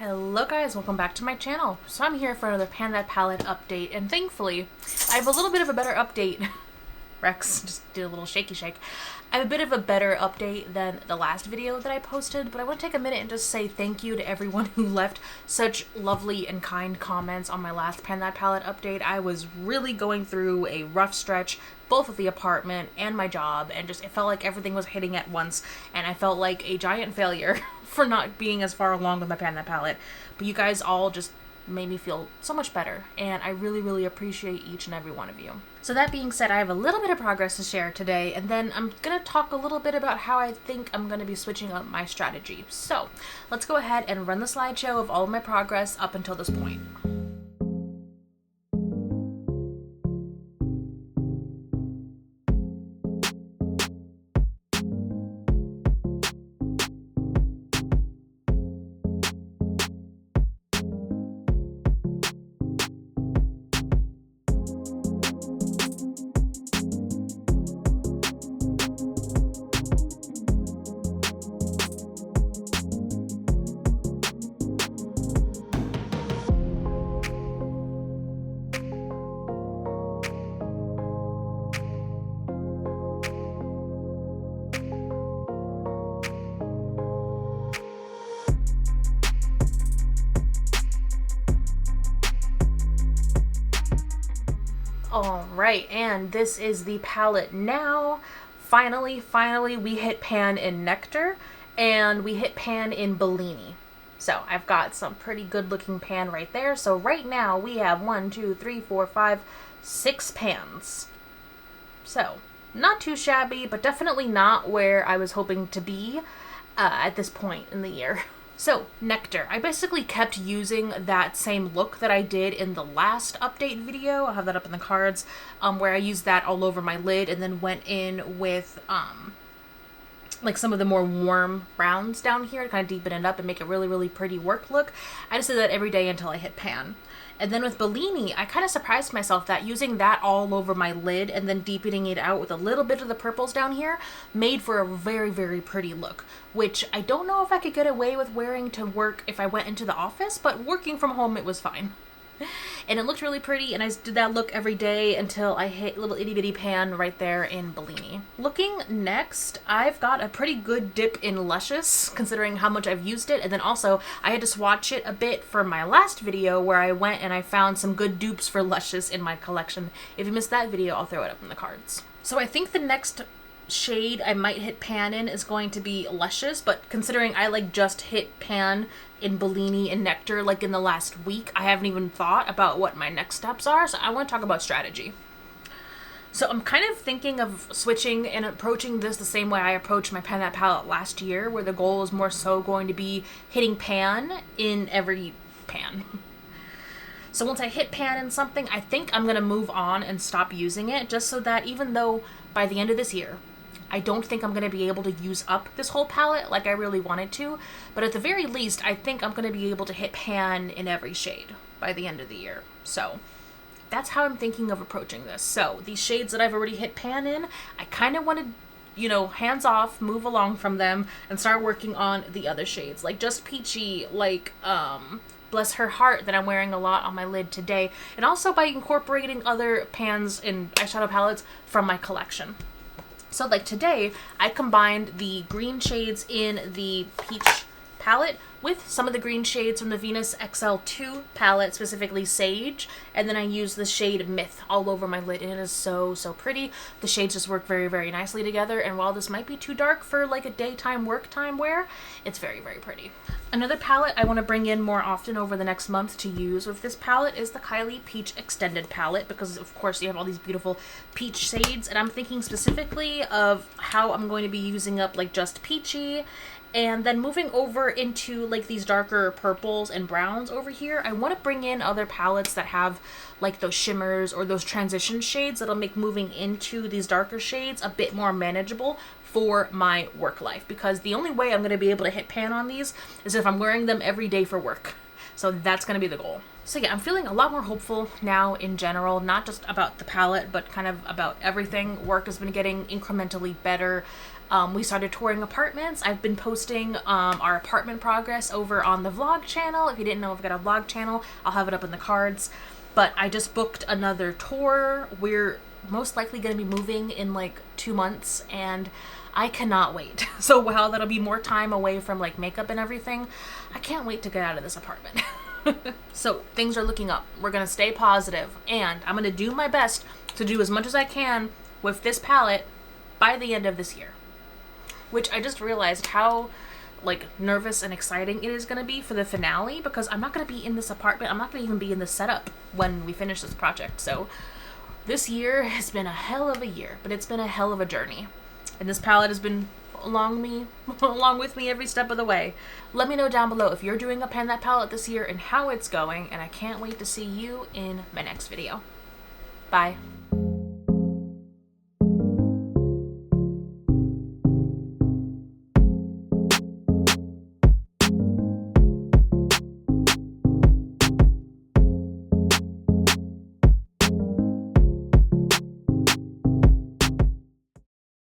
Hello guys, welcome back to my channel. So I'm here for another Pan That Palette update, and thankfully I have a little bit of a better update. Rex just did a little shaky shake. I have a bit of a better update than the last video that I posted, but I want to take a minute and just say thank you to everyone who left such lovely and kind comments on my last Pan That Palette update. I was really going through a rough stretch, both with the apartment and my job, and just it felt like everything was hitting at once, and I felt like a giant failure for not being as far along with my Pan That Palette. But you guys all just made me feel so much better, and I really appreciate each and every one of you. So that being said, I have a little bit of progress to share today, and then I'm gonna talk a little bit about how I think I'm gonna be switching up my strategy. So let's go ahead and run the slideshow of all of my progress up until this point. Alright, and this is the palette now. Finally, we hit pan in Nectar, and we hit pan in Bellini. So I've got some pretty good looking pan right there. So right now we have 6 pans. So not too shabby, but definitely not where I was hoping to be at this point in the year. So, Nectar. I basically kept using that same look that I did in the last update video. I'll have that up in the cards, where I used that all over my lid and then went in with, like some of the more warm browns down here to kind of deepen it up and make a really pretty work look. I just did that every day until I hit pan. And then with Bellini, I kind of surprised myself that using that all over my lid and then deepening it out with a little bit of the purples down here made for a very pretty look, which I don't know if I could get away with wearing to work if I went into the office, but working from home it was fine. And it looked really pretty, and I did that look every day until I hit little itty bitty pan right there in Bellini. Looking next, I've got a pretty good dip in Luscious, considering how much I've used it, and then also I had to swatch it a bit for my last video where I went and I found some good dupes for Luscious in my collection. If you missed that video, I'll throw it up in the cards. So I think the next shade I might hit pan in is going to be Luscious, but considering I just hit pan in Bellini and Nectar like in the last week, I haven't even thought about what my next steps are, so I want to talk about strategy. So I'm kind of thinking of switching and approaching this the same way I approached my Pan That Palette last year, where the goal is more so going to be hitting pan in every pan. So once I hit pan in something, I think I'm going to move on and stop using it, just so that even though by the end of this year, I don't think I'm going to be able to use up this whole palette like I really wanted to, but at the very least, I think I'm going to be able to hit pan in every shade by the end of the year. So that's how I'm thinking of approaching this. So these shades that I've already hit pan in, I kind of want to, hands off, move along from them and start working on the other shades, like Just Peachy, like Bless Her Heart that I'm wearing a lot on my lid today, and also by incorporating other pans and eyeshadow palettes from my collection. So like today, I combined the green shades in the peach palette with some of the green shades from the Venus XL2 palette, specifically Sage, and then I used the shade Myth all over my lid, and it is so pretty. The shades just work very nicely together, and while this might be too dark for like a daytime work time wear, it's very pretty. Another palette I want to bring in more often over the next month to use with this palette is the Kylie Peach Extended palette, because of course you have all these beautiful peach shades, and I'm thinking specifically of how I'm going to be using up like Just Peachy, and then moving over into like these darker purples and browns over here. I want to bring in other palettes that have like those shimmers or those transition shades that'll make moving into these darker shades a bit more manageable for my work life, because the only way I'm going to be able to hit pan on these is if I'm wearing them every day for work. So that's going to be the goal. So yeah, I'm feeling a lot more hopeful now in general, not just about the palette, but kind of about everything. Work has been getting incrementally better. We started touring apartments. I've been posting our apartment progress over on the vlog channel. If you didn't know, I've got a vlog channel. I'll have it up in the cards. But I just booked another tour. We're most likely going to be moving in like 2 months, and I cannot wait. So while that'll be more time away from like makeup and everything, I can't wait to get out of this apartment. So things are looking up. We're going to stay positive, and I'm going to do my best to do as much as I can with this palette by the end of this year. Which I just realized how like nervous and exciting it is going to be for the finale, because I'm not going to be in this apartment. I'm not going to even be in this setup when we finish this project. So this year has been a hell of a year, but it's been a hell of a journey. And this palette has been along with me every step of the way. Let me know down below if you're doing a Pan That palette this year and how it's going, and I can't wait to see you in my next video. Bye.